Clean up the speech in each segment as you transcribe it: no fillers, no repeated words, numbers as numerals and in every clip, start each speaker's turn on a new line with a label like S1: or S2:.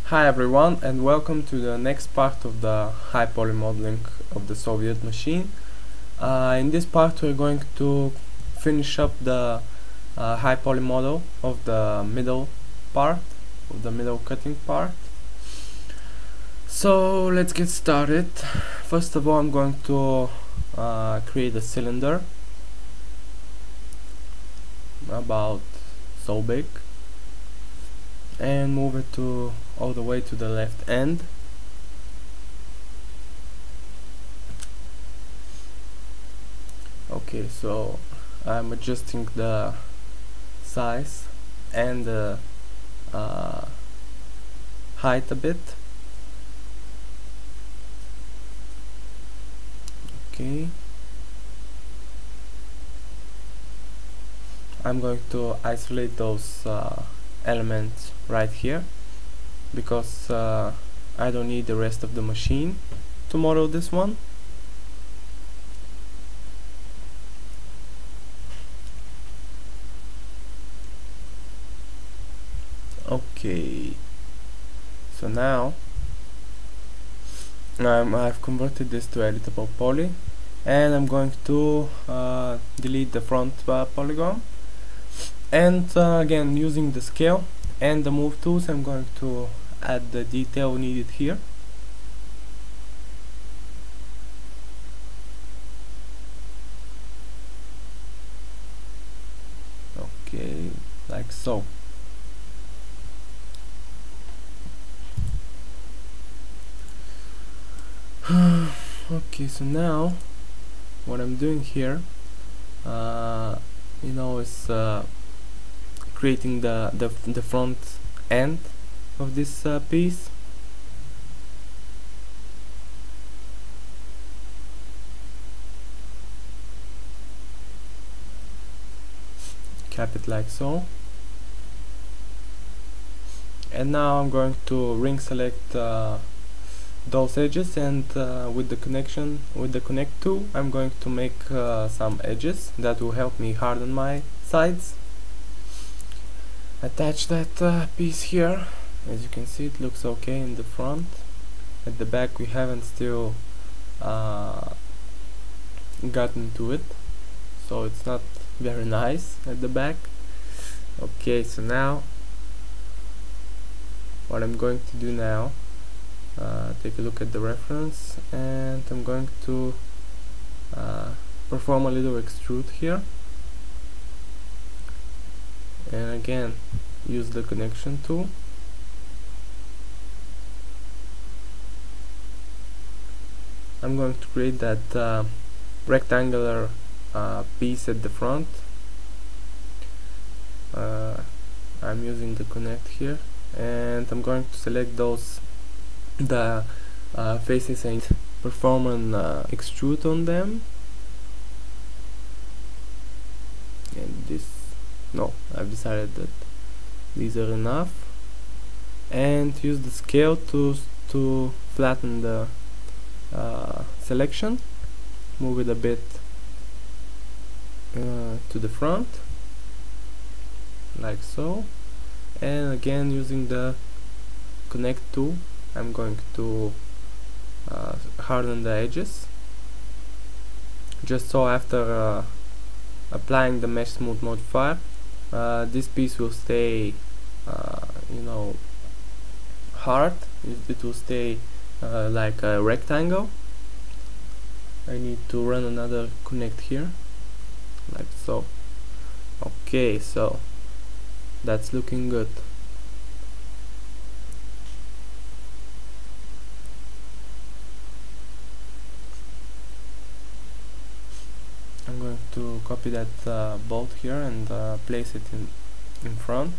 S1: Hi everyone, and welcome to the next part of the high poly modeling of the Soviet machine. In this part we're going to finish up the high poly model of the middle part, of the middle cutting part. So let's get started. First of all, I'm going to create a cylinder about so big and move it to all the way to the left end. Okay, so I'm adjusting the size and the height a bit. Okay, I'm going to isolate those elements right here because I don't need the rest of the machine to model this one. Okay, so now I've converted this to editable poly, and I'm going to delete the front polygon, and again, using the scale and the move tools, I'm going to add the detail needed here. Okay, like so. Okay, so now what I'm doing here, is creating the front end of this piece. Cap it like so, and now I'm going to ring select those edges, and with the connect tool, I'm going to make some edges that will help me harden my sides. Attach that piece here. As you can see, it looks okay in the front. At the back we haven't still gotten to it, so it's not very nice at the back. Okay, so now what I'm going to do now, take a look at the reference, and I'm going to perform a little extrude here, and again use the connection tool. I'm going to create that rectangular piece at the front. I'm using the connect here, and I'm going to select the faces and perform an extrude on them. And I've decided that these are enough, and use the scale to flatten the selection. Move it a bit to the front, like so, and again using the connect tool, I'm going to harden the edges, just so after applying the mesh smooth modifier, this piece will stay hard. It will stay like a rectangle. I need to run another connect here, like so. Okay, so that's looking good. I'm going to copy that bolt here and place it in front.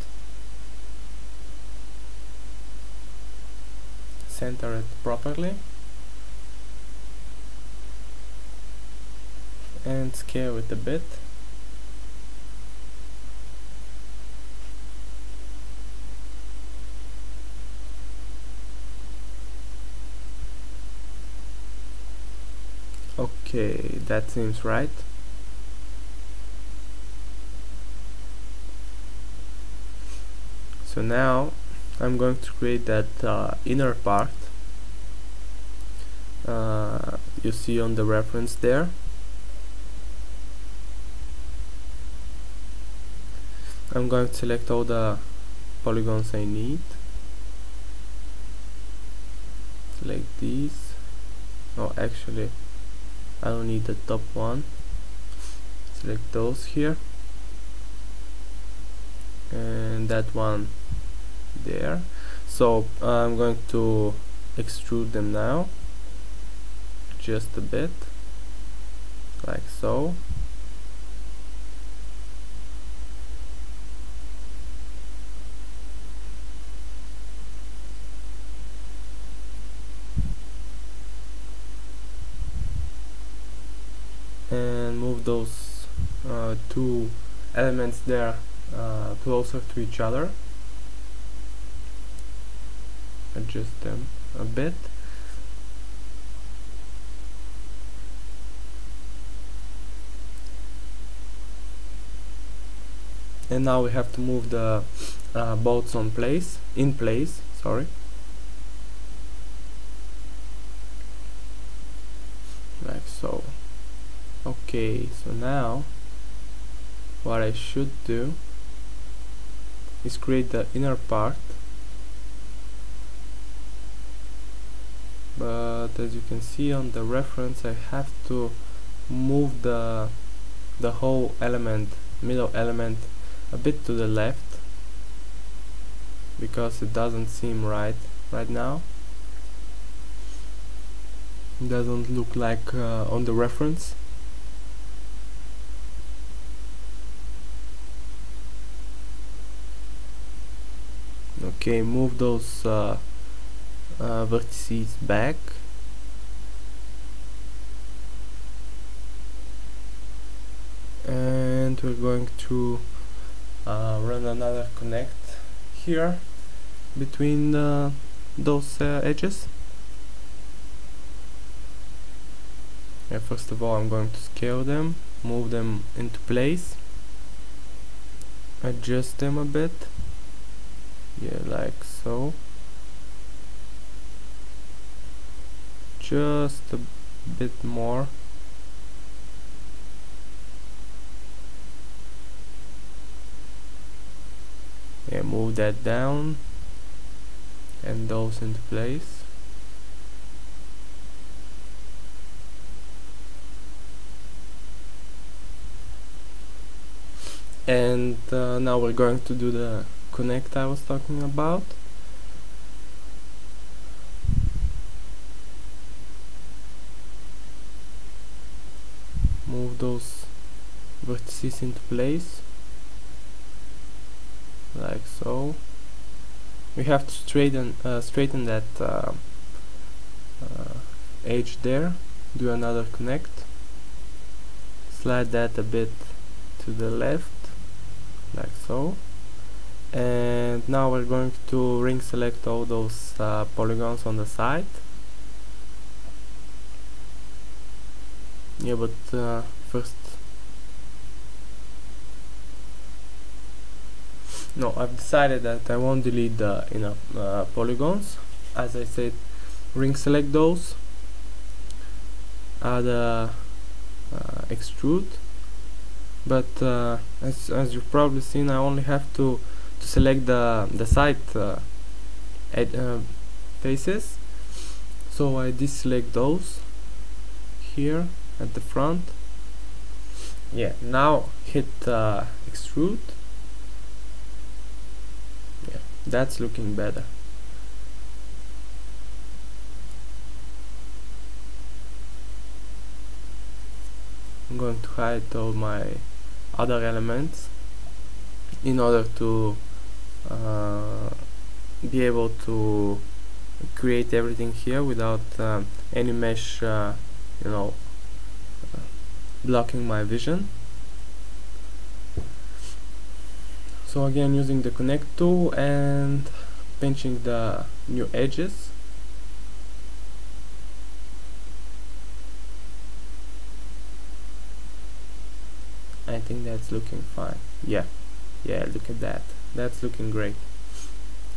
S1: Center it properly and scale it a bit. Okay, that seems right. So now I'm going to create that inner part you see on the reference there. I'm going to select all the polygons I need. Select these. No, actually I don't need the top one. Select those here, and that one there. So I'm going to extrude them now, just a bit, like so. And move those two elements there closer to each other. Adjust them a bit. And now we have to move the bolts in place, sorry. Like so. Okay, so now what I should do is create the inner part, but as you can see on the reference, I have to move the whole element, middle element, a bit to the left, because it doesn't seem right now. It doesn't look like on the reference. Okay, move those vertices back. And we're going to run another connect here between those edges. Yeah, first of all I'm going to scale them, move them into place, adjust them a bit. Yeah, like so. Just a bit more. Yeah, move that down and those into place. And now we're going to do the connect I was talking about. Move those vertices into place, like so. We have to straighten that edge there. Do another connect. Slide that a bit to the left, like so. And now we're going to ring select all those polygons on the side. Yeah, but first, no, I've decided that I won't delete the inner polygons. As I said, ring select those, add extrude, but as you've probably seen, I only have to select the side faces, so I deselect those here at the front. Yeah, now hit extrude. Yeah, that's looking better. I'm going to hide all my other elements in order to be able to create everything here without any mesh blocking my vision. So again, using the connect tool and pinching the new edges. I think that's looking fine. Yeah, look at that. That's looking great.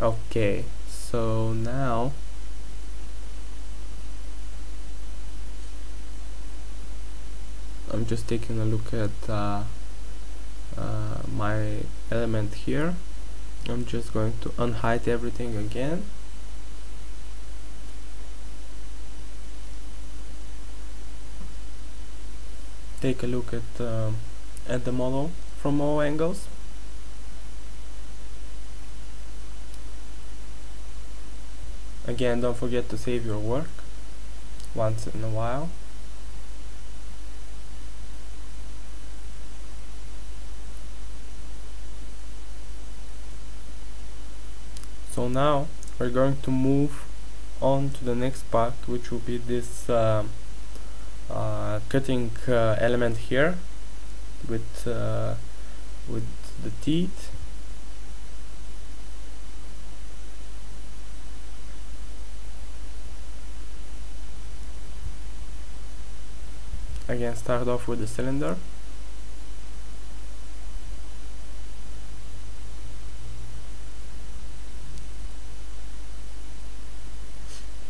S1: Okay, so now I'm just taking a look at my element here. I'm just going to unhide everything again. Take a look at the model from all angles. Again, don't forget to save your work once in a while. So now we're going to move on to the next part, which will be this cutting element here with the teeth. Again, start off with the cylinder.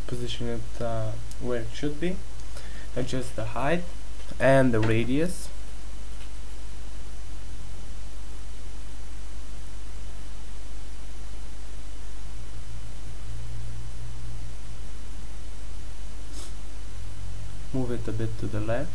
S1: Position it where it should be. Adjust the height and the radius. Move it a bit to the left.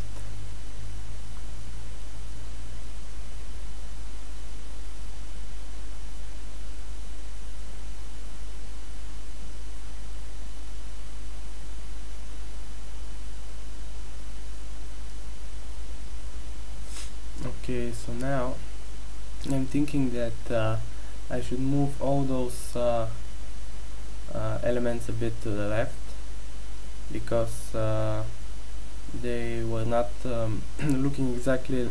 S1: Okay, so now I'm thinking that I should move all those elements a bit to the left, because they were not looking exactly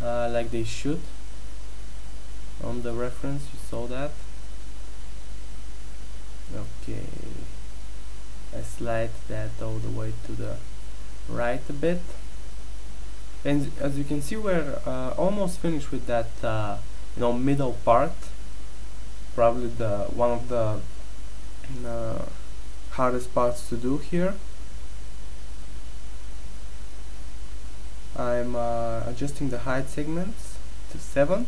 S1: like they should on the reference. You saw that. Okay, I slide that all the way to the right a bit, and as you can see, we're almost finished with that middle part. Probably the one of the hardest parts to do here. I'm adjusting the height segments to 7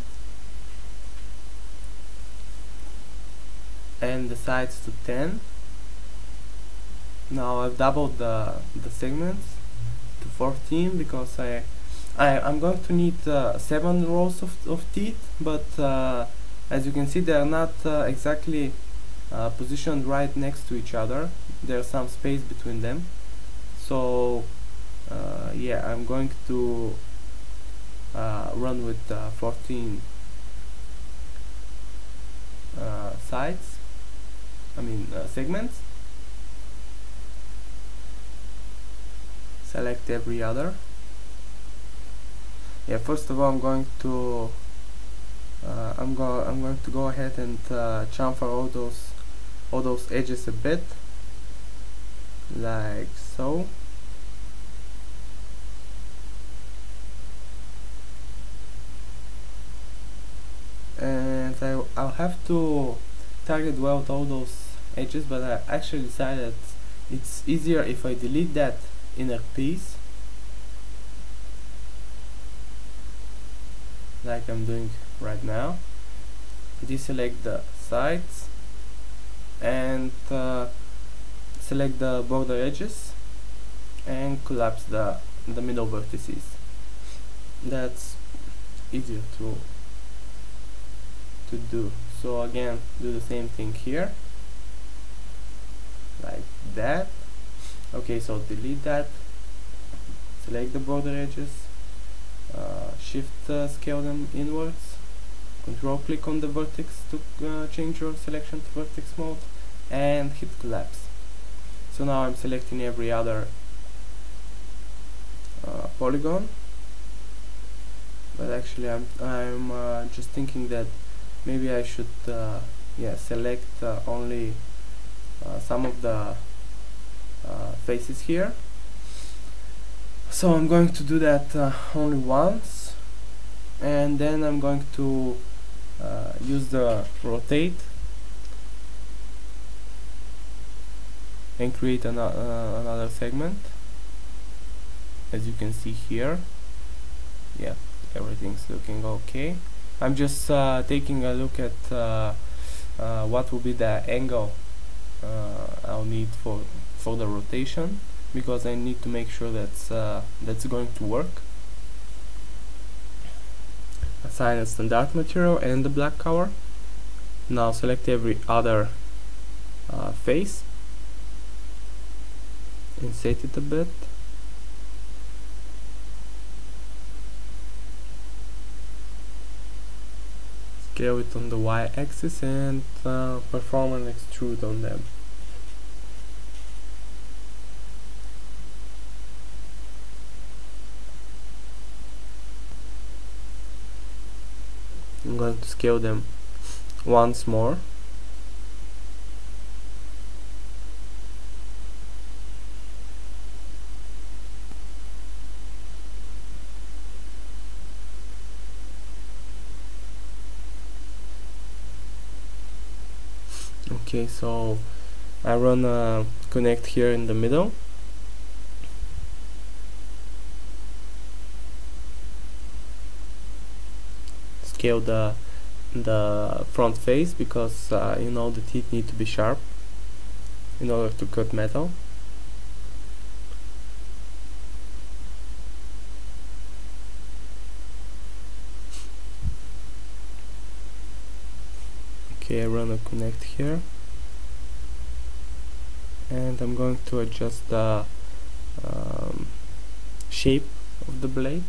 S1: and the sides to 10. Now I've doubled the segments to 14 because I'm going to need 7 rows of teeth, but as you can see, they are not exactly positioned right next to each other. There's some space between them, so yeah, I'm going to run with 14 sides, segments. Select every other. Yeah, first of all, I'm going to go ahead and chamfer all those edges a bit, like so. And I'll have to target weld all those edges, but I actually decided it's easier if I delete that inner piece, like I'm doing right now. Deselect the sides and select the border edges and collapse the middle vertices. That's easier to do. So again, do the same thing here, like that. Okay, so delete that, select the border edges, shift scale them inwards, control click on the vertex to change your selection to vertex mode, and hit collapse. So now I'm selecting every other polygon, but actually I'm just thinking that maybe I should select only some of the faces here. So I'm going to do that only once, and then I'm going to use the rotate and create another segment. As you can see here, yeah, everything's looking okay. I'm just taking a look at what will be the angle I'll need for the rotation, because I need to make sure that's going to work. Assign a standard material and the black color. Now select every other face and set it a bit. Scale it on the y-axis and perform an extrude on them. I'm going to scale them once more. Okay, so I run a connect here in the middle. Scale the front face, because you know the teeth need to be sharp in order to cut metal. Okay, I run a connect here, and I'm going to adjust the shape of the blade.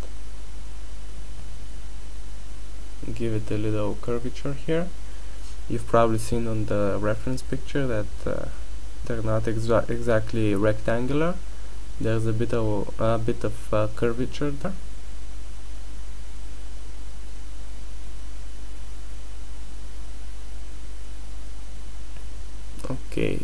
S1: Give it a little curvature here. You've probably seen on the reference picture that they're not exactly rectangular. There's a bit of curvature there. Okay.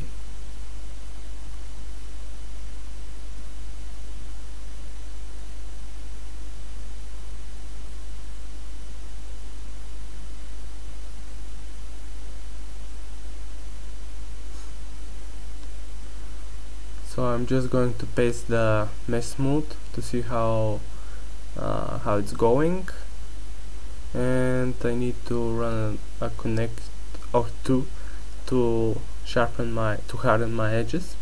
S1: So I'm just going to paste the mesh smooth to see how it's going, and I need to run a connect or two to harden my edges.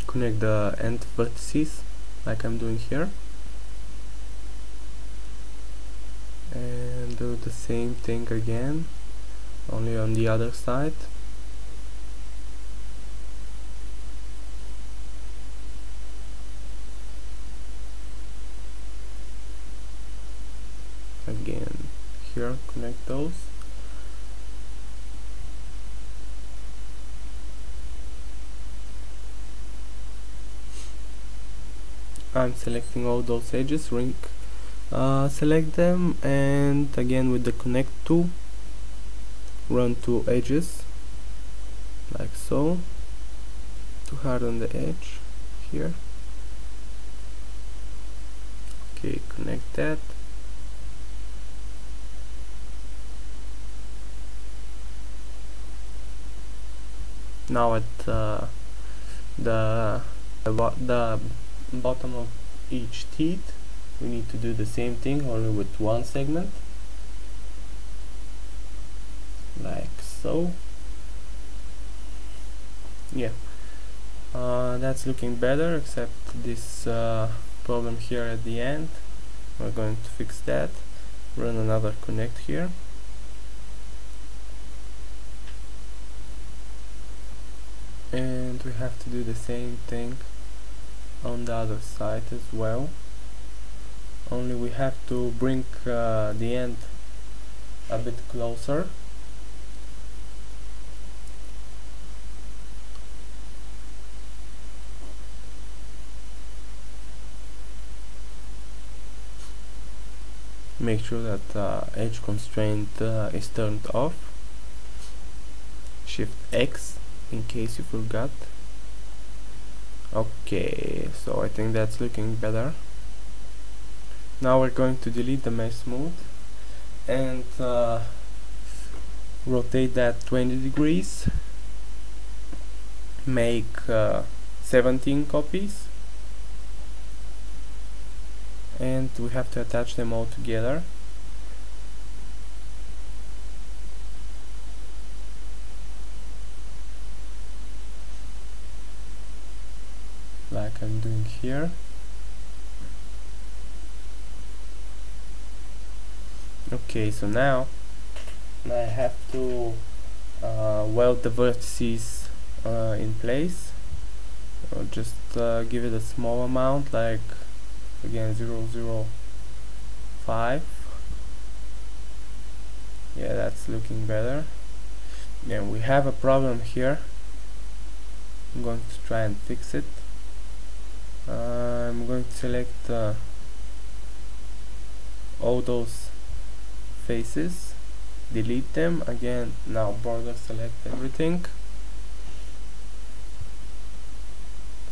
S1: Connect the end vertices like I'm doing here, and do the same thing again, only on the other side. Again here, connect those. I'm selecting all those edges, select them, and again with the connect tool, run two edges like so to harden the edge here. Okay, connect that. Now at the bottom of each teeth, we need to do the same thing, only with one segment, like so. Yeah, that's looking better, except this problem here at the end. We're going to fix that. Run another connect here. And we have to do the same thing on the other side as well, only we have to bring the end a bit closer. Make sure that edge constraint is turned off. Shift X in case you forgot. Okay, so I think that's looking better. Now we're going to delete the mesh smooth and rotate that 20 degrees, make 17 copies, and we have to attach them all together. Like I'm doing here. Okay, so now I have to weld the vertices in place. I'll just give it a small amount, like again 0.005. Yeah, that's looking better. And we have a problem here. I'm going to try and fix it. I'm going to select all those faces, delete them again. Now border select everything,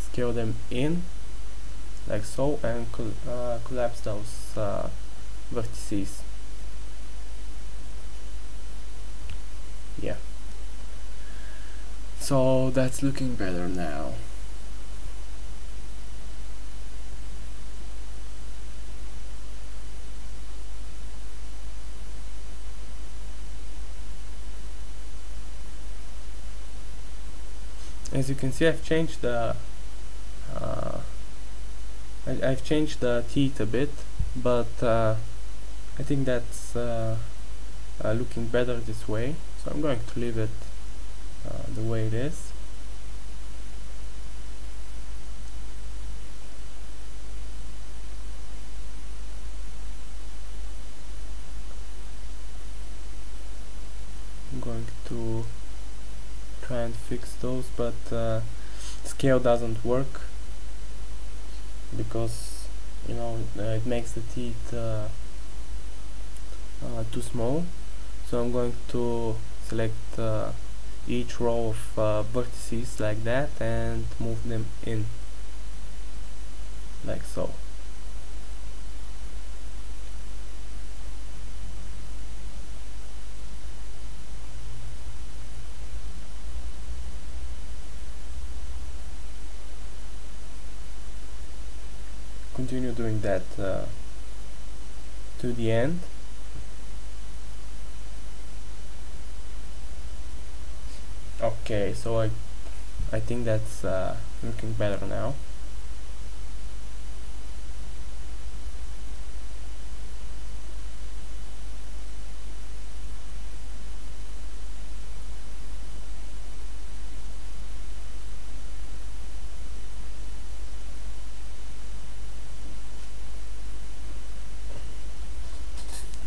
S1: scale them in like so, and collapse those vertices. Yeah, so that's looking better now. As you can see, I've changed the I've changed the teeth a bit, but I think that's looking better this way, so I'm going to leave it the way it is. I'm going to try and fix those, but scale doesn't work because, you know, it makes the teeth too small. So I'm going to select each row of vertices like that and move them in like so. Continue doing that to the end. Okay, so I think that's looking better now.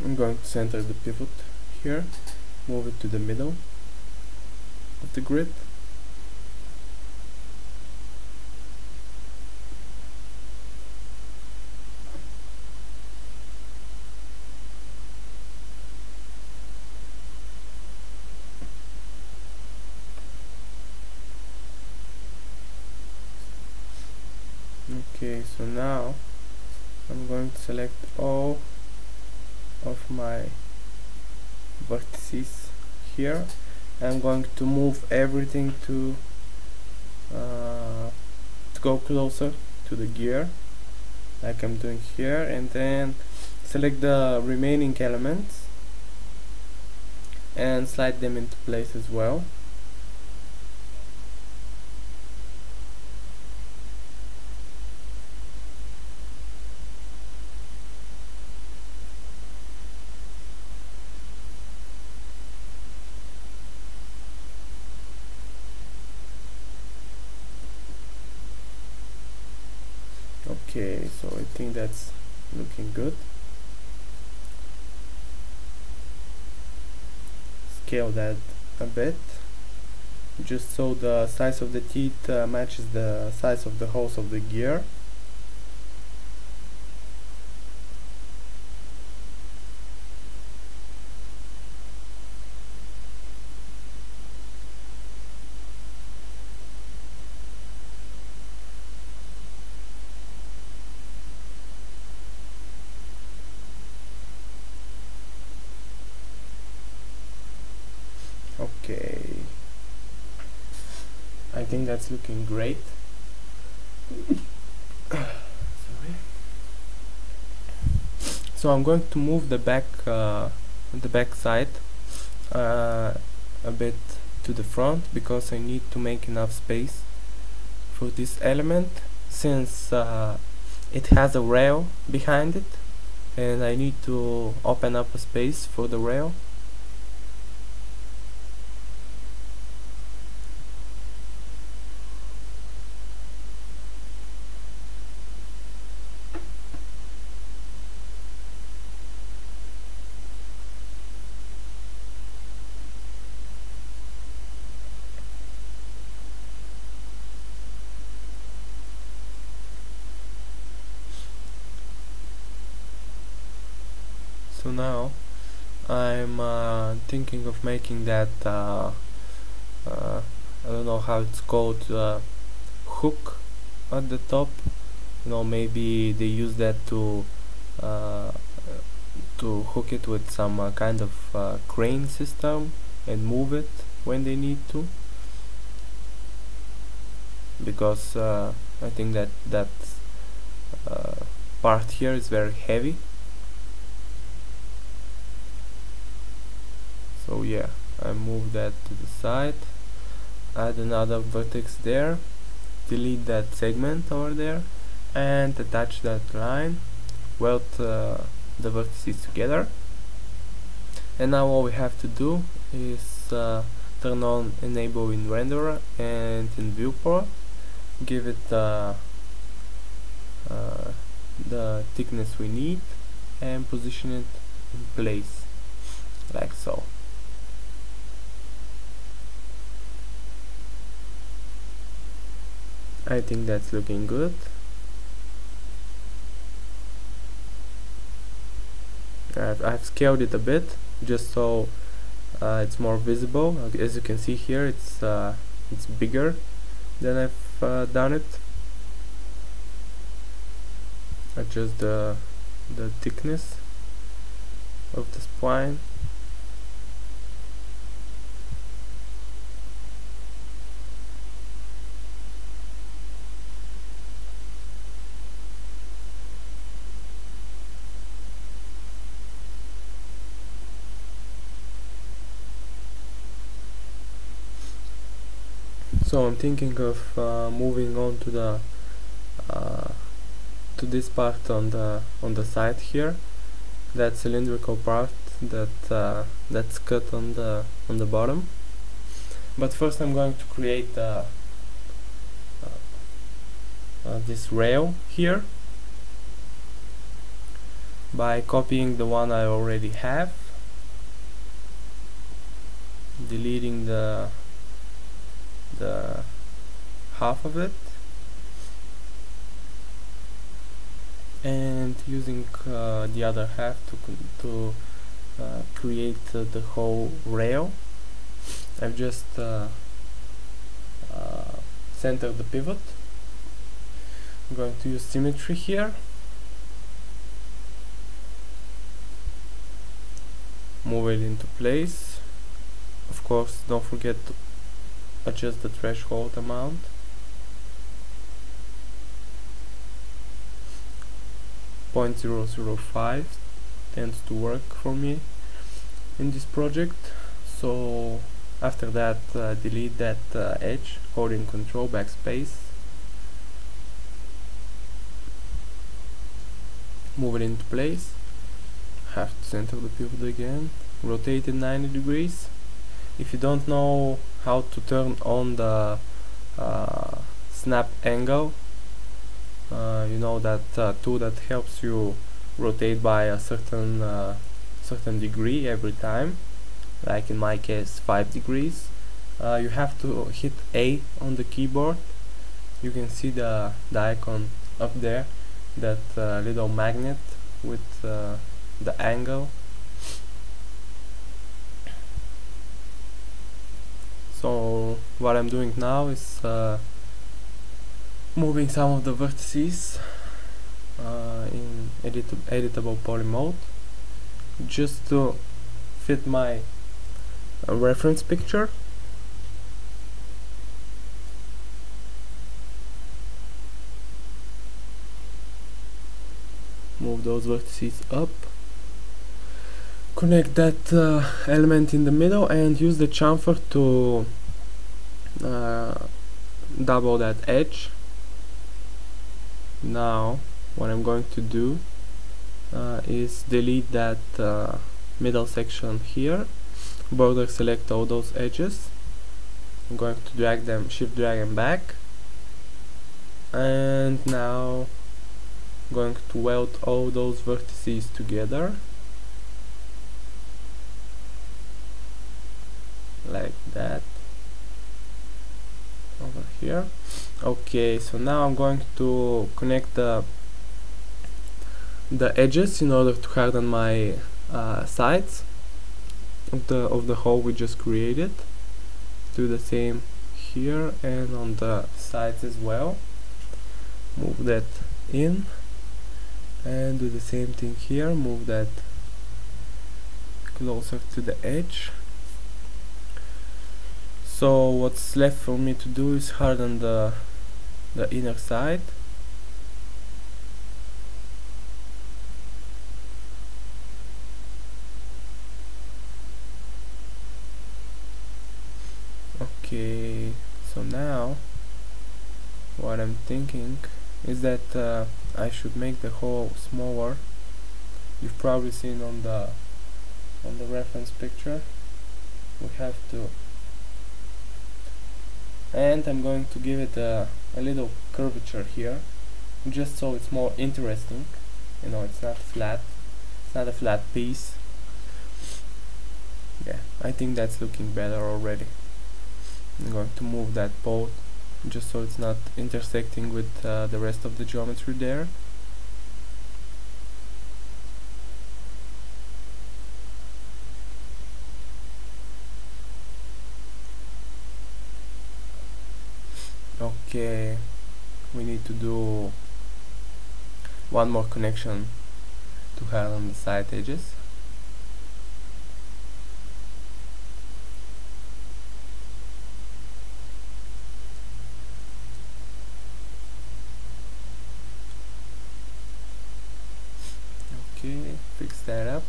S1: I'm going to center the pivot here, move it to the middle of the grid. Okay, so now I'm going to select all of my vertices here. I'm going to move everything to go closer to the gear like I'm doing here, and then select the remaining elements and slide them into place as well. Okay, so I think that's looking good. Scale that a bit, just so the size of the teeth matches the size of the holes of the gear. think that's looking great. Sorry. So I'm going to move the back side a bit to the front, because I need to make enough space for this element, since it has a rail behind it, and I need to open up a space for the rail. So now I'm thinking of making that I don't know how it's called, hook at the top. You know, maybe they use that to hook it with some kind of crane system and move it when they need to, because I think that part here is very heavy. So yeah, I move that to the side, add another vertex there, delete that segment over there, and attach that line, weld the vertices together. And now all we have to do is turn on enable in renderer and in viewport, give it the thickness we need, and position it in place like so. I think that's looking good. I've scaled it a bit just so it's more visible. As you can see here, it's bigger than I've done it. Adjust the thickness of the spline. So I'm thinking of moving on to the to this part on the side here, that cylindrical part that's cut on the bottom. But first I'm going to create this rail here by copying the one I already have, deleting the half of it, and using the other half to create the whole rail. I've just centered the pivot. I'm going to use Symmetry here, move it into place. Of course, don't forget to adjust the threshold amount. .005 tends to work for me in this project. So after that, delete that edge, holding Control backspace, move it into place. Have to center the pivot again, rotate it 90 degrees. If you don't know how to turn on the snap angle, you know that tool that helps you rotate by a certain degree every time, like in my case 5 degrees. You have to hit A on the keyboard. You can see the icon up there, that little magnet with the angle. So what I'm doing now is moving some of the vertices in editable poly mode, just to fit my reference picture. move those vertices up, connect that element in the middle, and use the chamfer to double that edge. Now what I'm going to do is delete that middle section here, border select all those edges. I'm going to drag them, shift drag them back, and now I'm going to weld all those vertices together like that over here. Okay, so now I'm going to connect the edges in order to harden my sides of the hole we just created. Do the same here and on the sides as well. Move that in and do the same thing here. Move that closer to the edge. So what's left for me to do is harden the inner side. Okay, so now what I'm thinking is that I should make the hole smaller. You've probably seen on the reference picture. We have to, and I'm going to give it a little curvature here, just so it's more interesting. You know, it's not flat. It's not a flat piece. Yeah, I think that's looking better already. I'm going to move that bolt just so it's not intersecting with the rest of the geometry there. Okay, we need to do one more connection to harden the side edges. Okay, fix that up.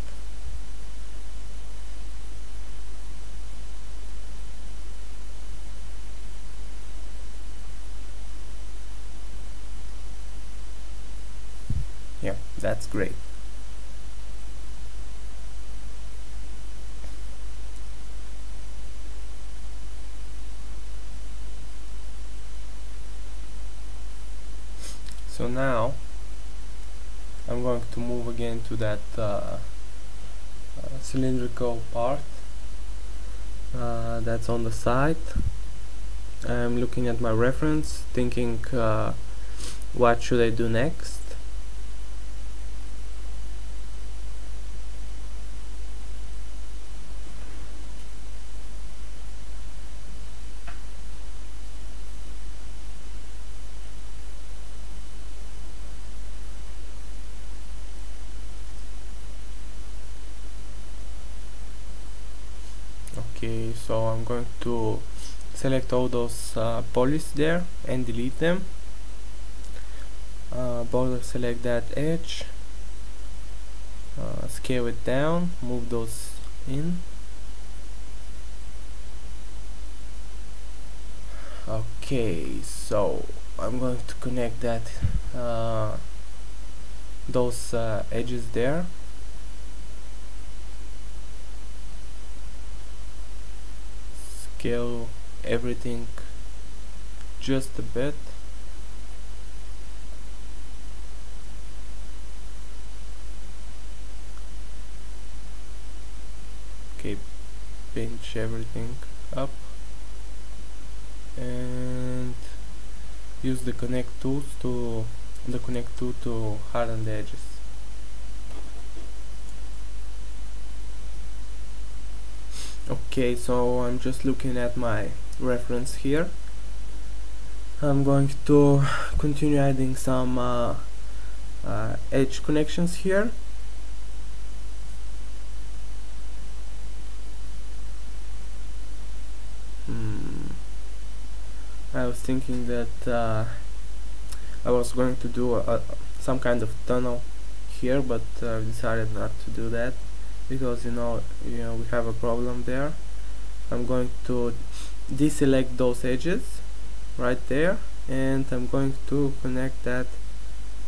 S1: Yeah, that's great. So now I'm going to move again to that cylindrical part that's on the side. I'm looking at my reference, thinking what should I do next. Okay, so I'm going to select all those polys there and delete them. Border select that edge, scale it down, move those in. Okay, so I'm going to connect that those edges there. Scale everything just a bit. Okay, pinch everything up and use the connect tool to harden the edges. Okay, so I'm just looking at my reference here. I'm going to continue adding some edge connections here. I was thinking that I was going to do some kind of tunnel here, but decided not to do that because you know we have a problem there. I'm going to deselect those edges right there, and I'm going to connect that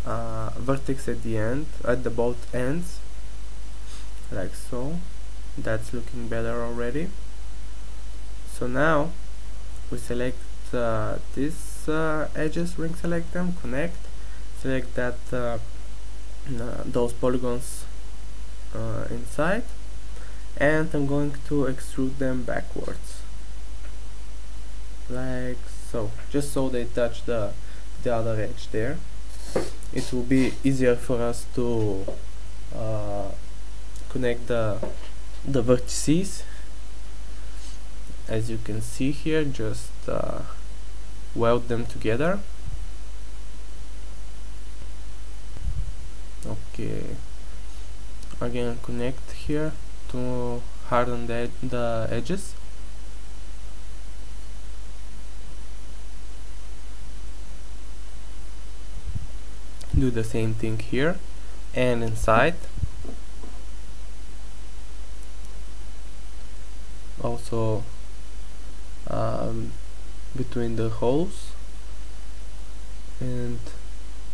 S1: vertex at the end, at the both ends, like so. That's looking better already. So now we select these edges, ring select them, connect, select that those polygons inside, and I'm going to extrude them backwards like so, just so they touch the other edge there. It will be easier for us to connect the vertices. As you can see here, just weld them together. Okay, again connect here to harden the edges. Do the same thing here and inside. Also between the holes and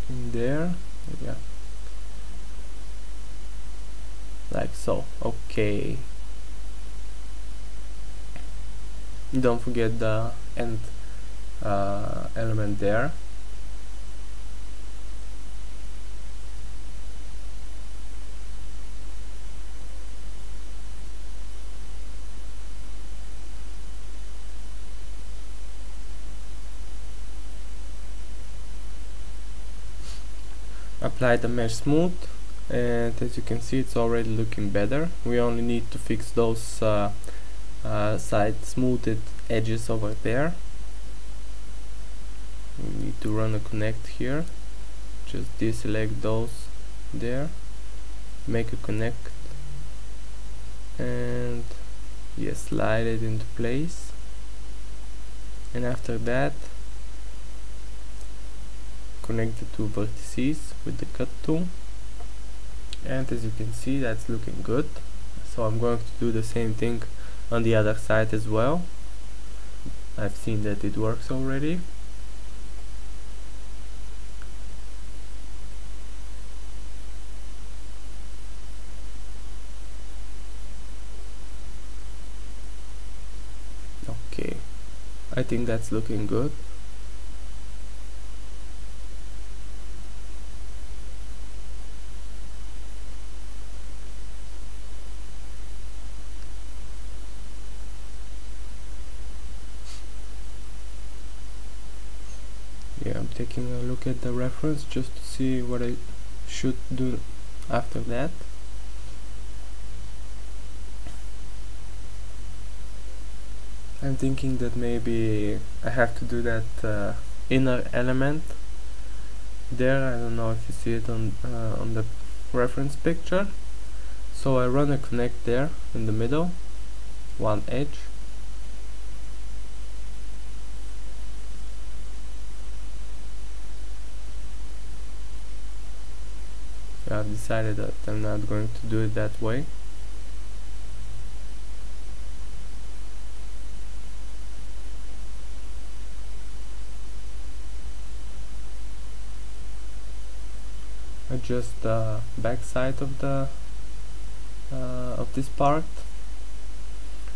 S1: in there, yeah, like so. Okay, don't forget the end element there. Apply the mesh smooth, and as you can see, it's already looking better. We only need to fix those side smoothed edges over there. We need to run a connect here. Just deselect those there, make a connect, and yes, slide it into place. And after that, connect the two vertices with the cut tool, and as you can see, that's looking good. So I'm going to do the same thing on the other side as well. I've seen that it works already. Okay, I think that's looking good. Yeah, I'm taking a look at the reference just to see what I should do after that. I'm thinking that maybe I have to do that inner element there. I don't know if you see it on the reference picture. So I run a connect there in the middle, one edge. I've decided that I'm not going to do it that way. Adjust the back side of this part.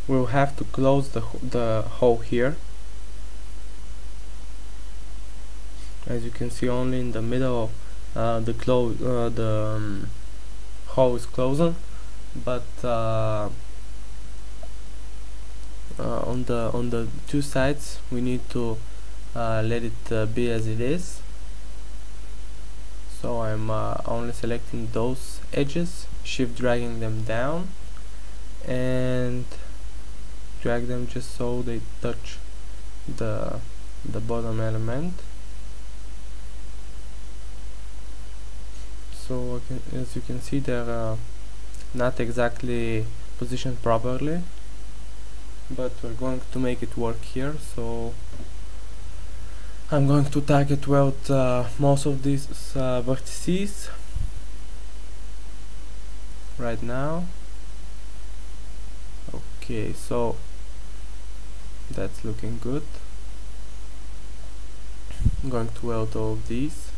S1: We'll have to close the hole here. As you can see, only in the middle the hole is closing, but on the two sides we need to let it be as it is. So I'm only selecting those edges, shift dragging them down, and drag them just so they touch the bottom element. So as you can see, they're not exactly positioned properly, but we're going to make it work here. So I'm going to target weld most of these vertices, right now. Okay, so that's looking good. I'm going to weld all of these.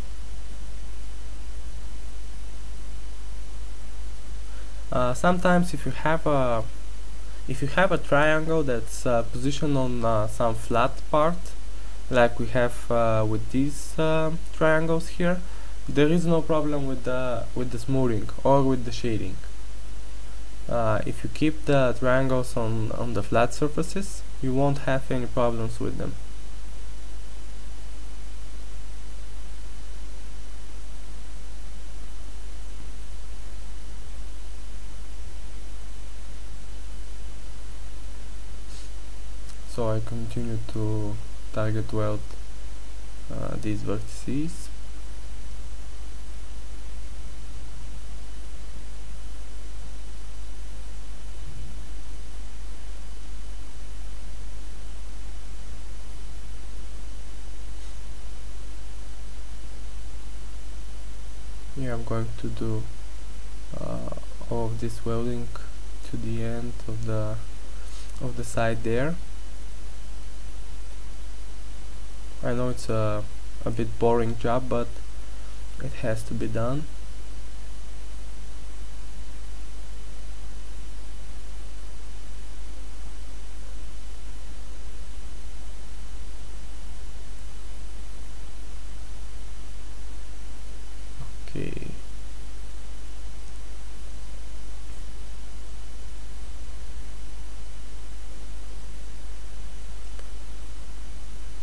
S1: Sometimes if you have a triangle that's positioned on some flat part, like we have with these triangles here, there is no problem with the smoothing or with the shading. If you keep the triangles on the flat surfaces, you won't have any problems with them. So I continue to target weld these vertices. Yeah, I'm going to do all of this welding to the end of the side there. I know it's a bit boring job, but it has to be done. Okay.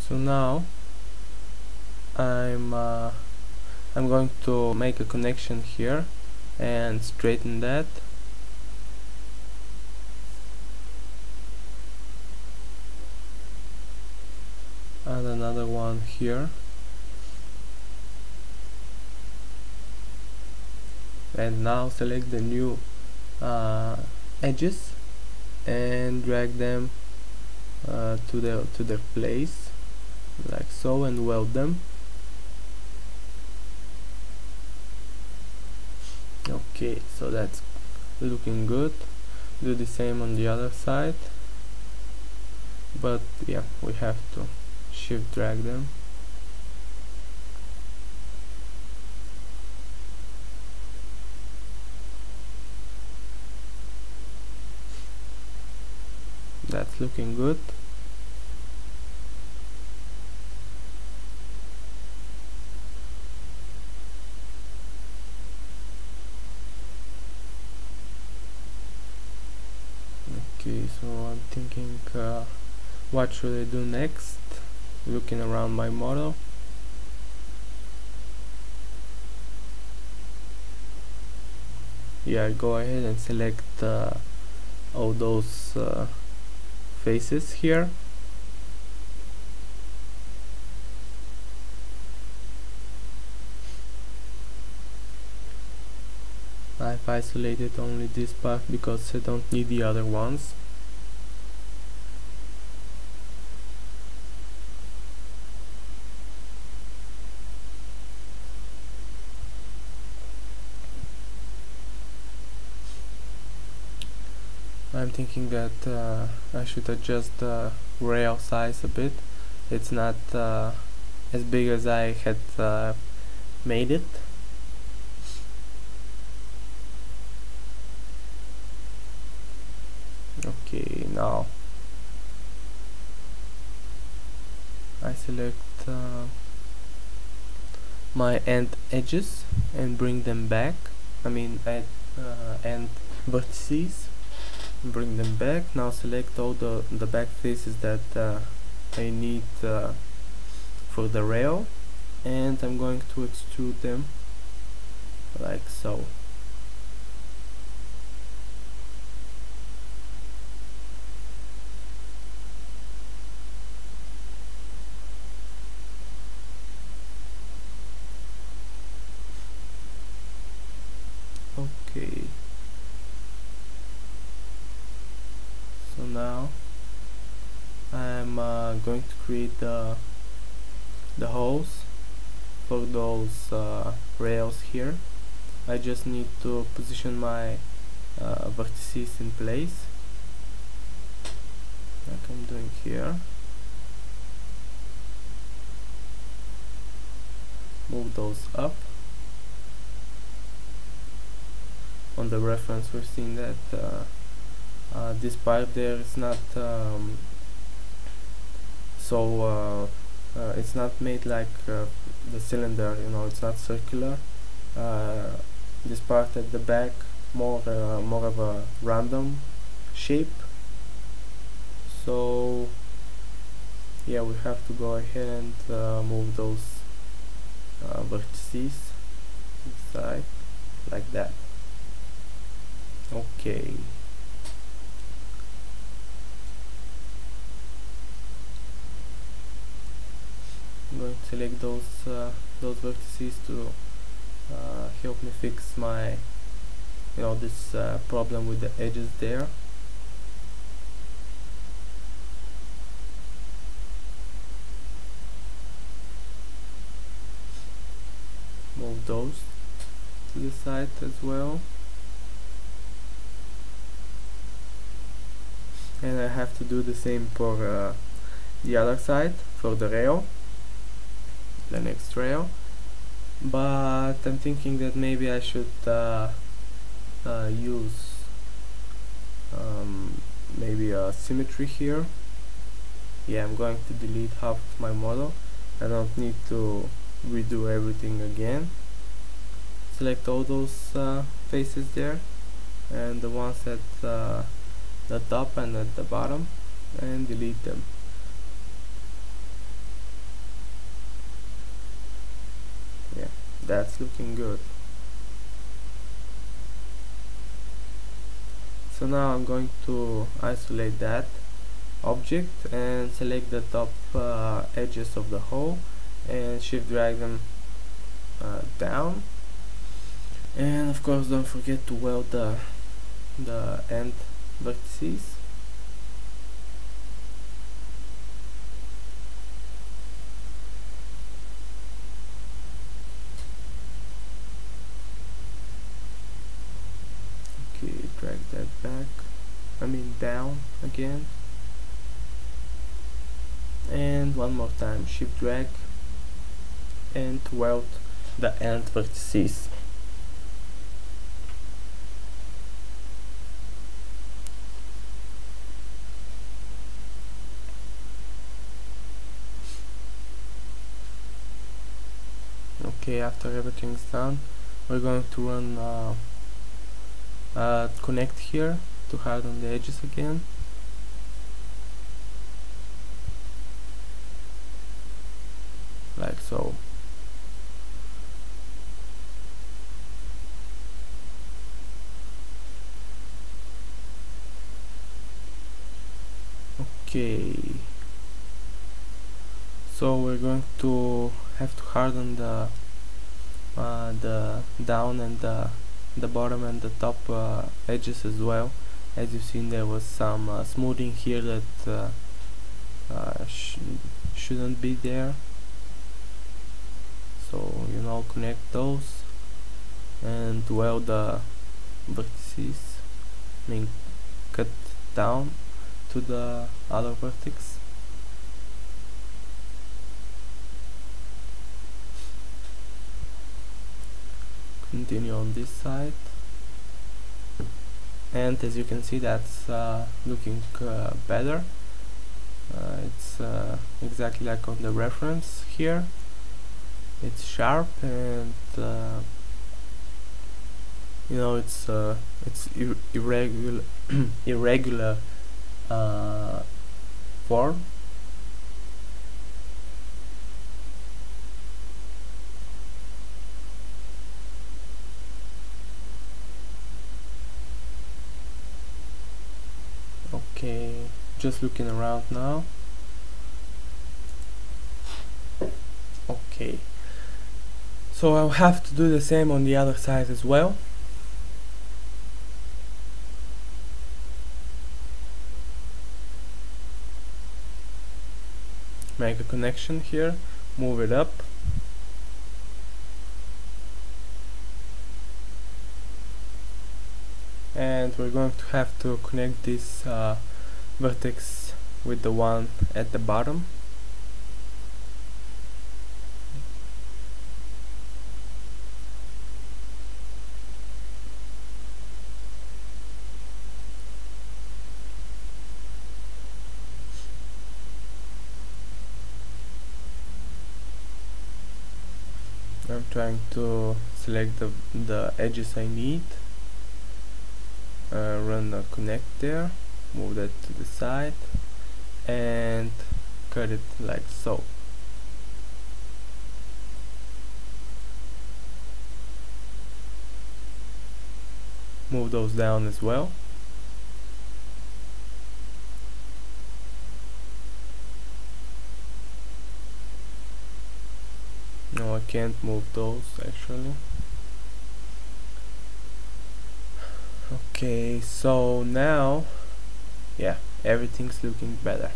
S1: So now I'm going to make a connection here and straighten that. And another one here. And now select the new edges and drag them to their place, like so, and weld them. Okay, so that's looking good. Do the same on the other side, but yeah, we have to shift drag them. That's looking good. Okay, so I'm thinking what should I do next? Looking around my model. Yeah, go ahead and select all those faces here. I've isolated only this part because I don't need the other ones. I'm thinking that I should adjust the rail size a bit. It's not as big as I had made it. Okay, now I select my end edges and bring them back. I mean end vertices, bring them back. Now select all the back faces that I need for the rail, and I'm going to extrude them like so. Okay, so now I'm going to create the holes for those rails here. I just need to position my vertices in place, like I'm doing here. Move those up. On the reference we're seeing that this part there is not it's not made like the cylinder, you know, it's not circular. This part at the back more of a random shape. So yeah, we have to go ahead and move those vertices inside like that. Okay. I'm going to select those vertices to help me fix my, you know, this problem with the edges there. Move those to the side as well. And I have to do the same for the other side, for the rail, the next rail. But I'm thinking that maybe I should use maybe a symmetry here. Yeah, I'm going to delete half of my model. I don't need to redo everything again. Select all those faces there, and the ones at the top and at the bottom, and delete them. Yeah, that's looking good. So now I'm going to isolate that object and select the top edges of the hole and shift drag them down. And of course don't forget to weld the end vertices. Okay, drag that back, down again, and one more time, shift drag and weld the end vertices. Okay, after everything's done, we're going to run connect here to harden the edges again. Like so. Okay. So we're going to have to harden the down and the bottom and the top edges as well. As you've seen, there was some smoothing here that shouldn't be there. So, you know, connect those and weld the vertices, cut down to the other vertex. Continue on this side, and as you can see, that's looking better. It's exactly like on the reference here. It's sharp, and you know, it's irregular irregular form. Okay, just looking around now. Okay, so I'll have to do the same on the other side as well. Make a connection here, move it up, and we're going to have to connect this vertex with the one at the bottom. I'm trying to select the edges I need, run a connect there, move that to the side, and cut it like so. Move those down as well. No, I can't move those actually. Okay, so now, yeah, everything's looking better.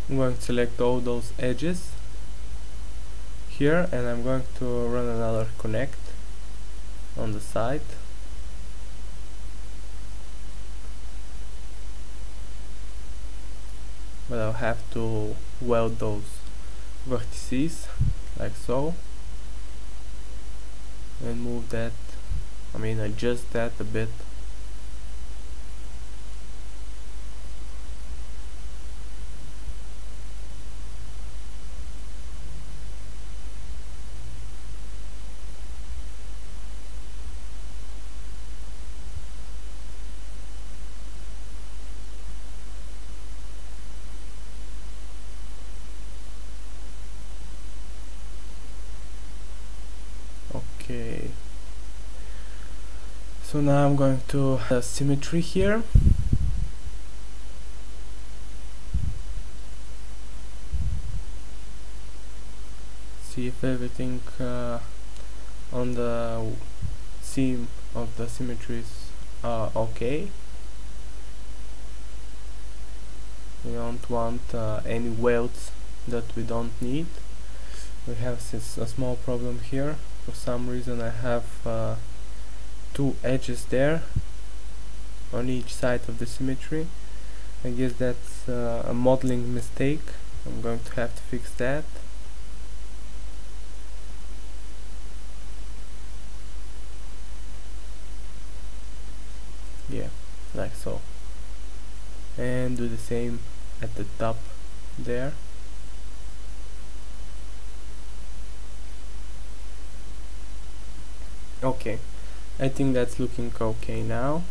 S1: I'm going to select all those edges here, and I'm going to run another connect on the side. But I'll have to weld those vertices like so, and move that, adjust that a bit. Okay, so now I'm going to symmetry here. See if everything on the seam of the symmetry is okay. We don't want any welds that we don't need. We have a small problem here. For some reason I have two edges there on each side of the symmetry. I guess that's a modeling mistake. I'm going to have to fix that. Yeah, like so. And do the same at the top there. Okay, I think that's looking okay now.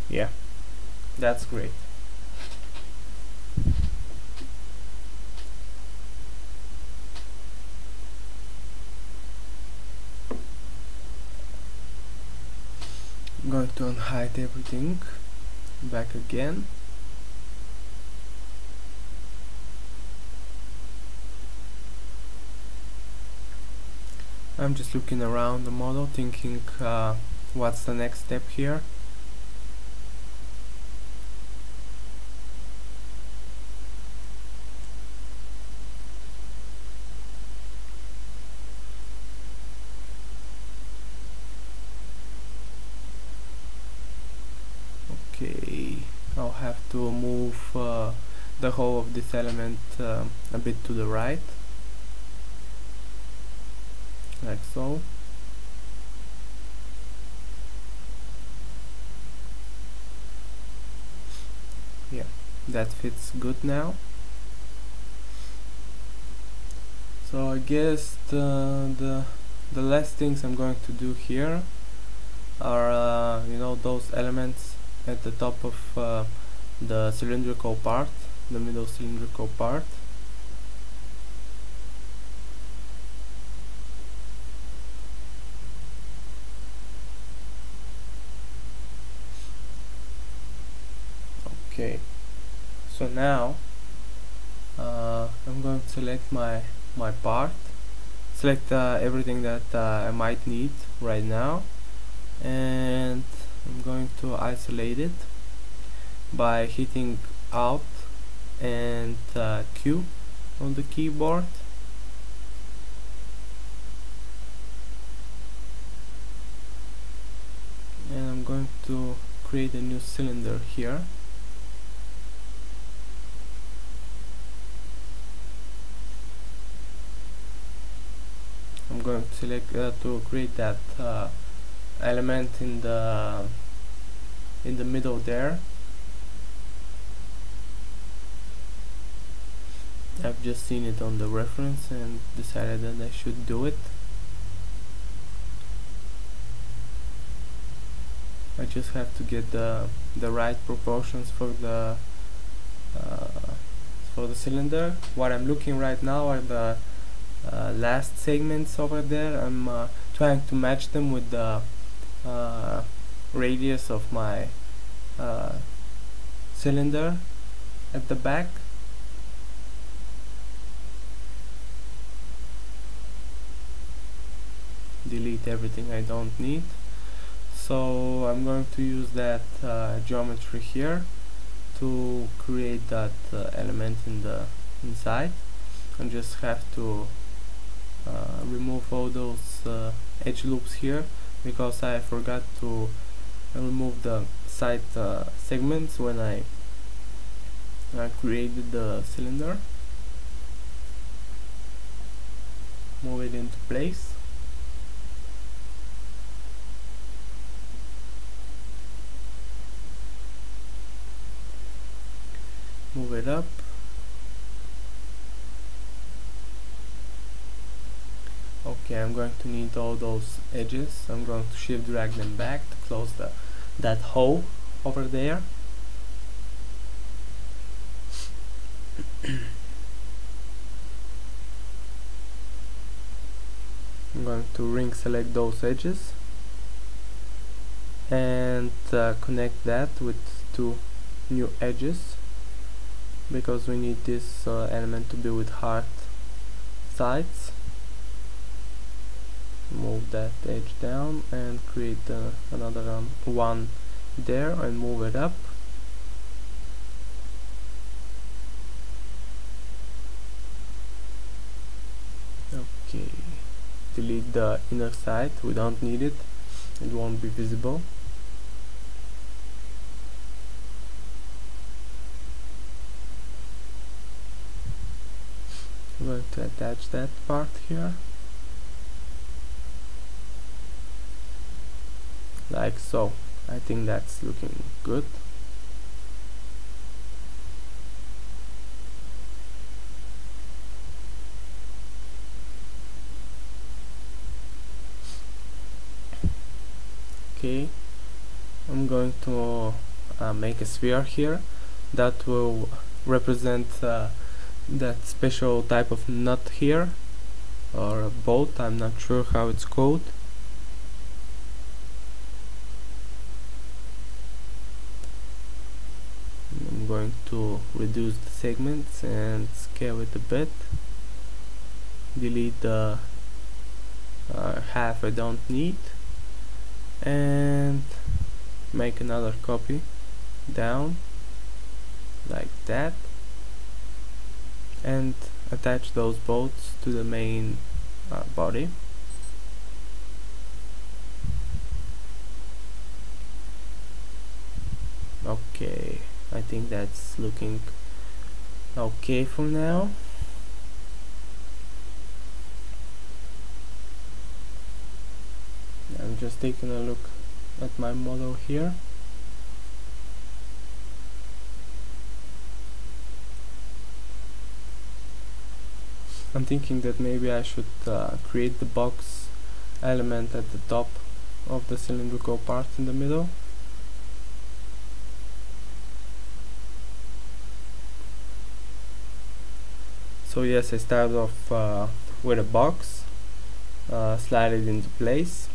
S1: Yeah, that's great. I'm going to unhide everything, back again. I'm just looking around the model, thinking what's the next step here. Okay, I'll have to move the whole of this element a bit to the right, like so. Yeah, that fits good now. So I guess the last things I'm going to do here are those elements at the top of the cylindrical part, the middle cylindrical part. Okay, so now I'm going to select my part, select everything that I might need right now, and I'm going to isolate it. by hitting Alt and Q on the keyboard. And I'm going to create a new cylinder here. I'm going to select to create that element in the middle there. I've just seen it on the reference and decided that I should do it. I just have to get the right proportions for the cylinder. What I'm looking right now are the last segments over there. I'm trying to match them with the radius of my cylinder at the back. Delete everything I don't need. So I'm going to use that geometry here to create that element in the inside, and just have to remove all those edge loops here, because I forgot to remove the side segments when I created the cylinder. Move it into place. Move it up. Okay, I'm going to need all those edges. I'm going to shift drag them back to close that hole over there. I'm going to ring select those edges and connect that with two new edges, because we need this element to be with hard sides. Move that edge down and create another one there and move it up. Okay, delete the inner side, we don't need it, it won't be visible. I'm going to attach that part here, like so. I think that's looking good. Okay, I'm going to make a sphere here that will represent that special type of nut here, or a bolt, I'm not sure how it's called. I'm going to reduce the segments and scale it a bit. Delete the half I don't need, and make another copy down like that, and attach those bolts to the main body. Okay, I think that's looking okay for now. I'm just taking a look at my model here. I'm thinking that maybe I should create the box element at the top of the cylindrical part in the middle. So yes, I start off with a box, slide it into place.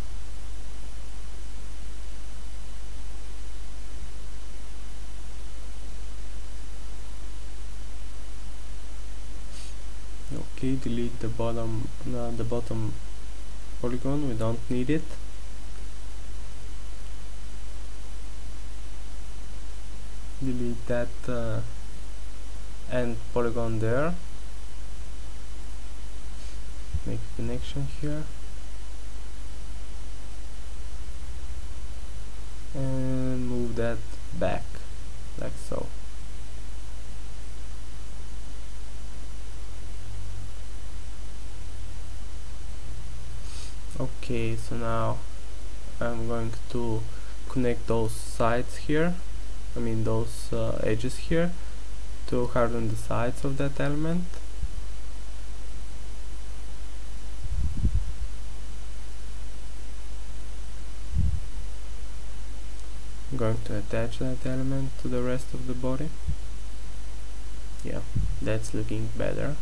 S1: Okay, delete the bottom polygon, we don't need it. delete that end polygon there, make a connection here, and move that back like so. Okay, so now I'm going to connect those sides here, I mean those edges here, to harden the sides of that element. I'm going to attach that element to the rest of the body. Yeah, that's looking better.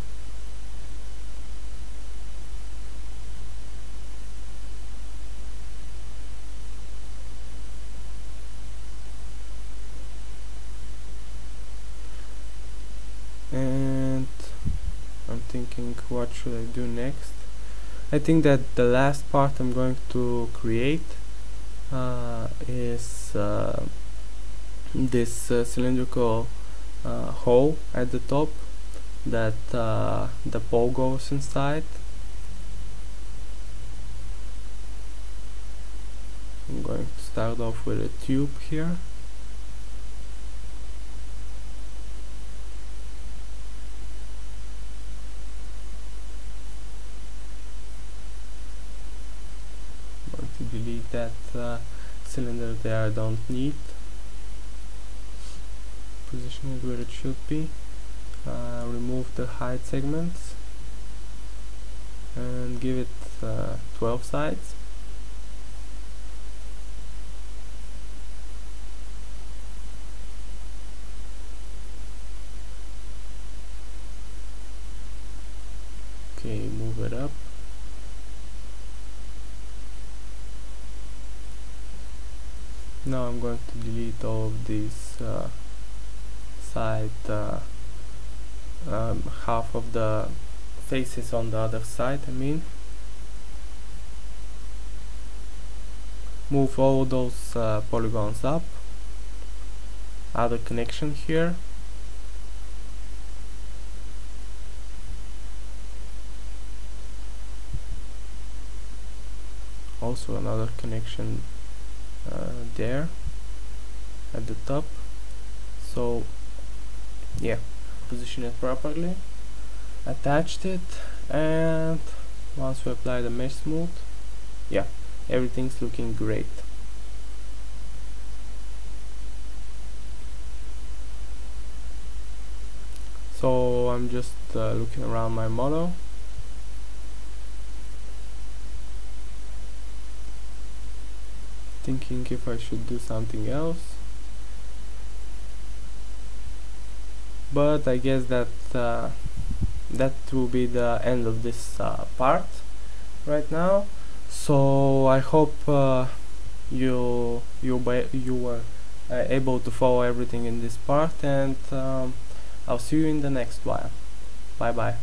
S1: And I'm thinking, what should I do next? I think that the last part I'm going to create is this cylindrical hole at the top that the pole goes inside. I'm going to start off with a tube here. I'm going to delete that cylinder there I don't need. Position it where it should be. Remove the height segments and give it 12 sides. Okay, move it up. Now I'm going to delete all of these side half of the faces on the other side, I mean. Move all those polygons up. Add a connection here. Also another connection there at the top. So yeah, position it properly, attached it, and once we apply the mesh smooth, yeah, everything's looking great. So I'm just looking around my model. Thinking if I should do something else, but I guess that that will be the end of this part right now. So I hope you were able to follow everything in this part, and I'll see you in the next one. Bye bye.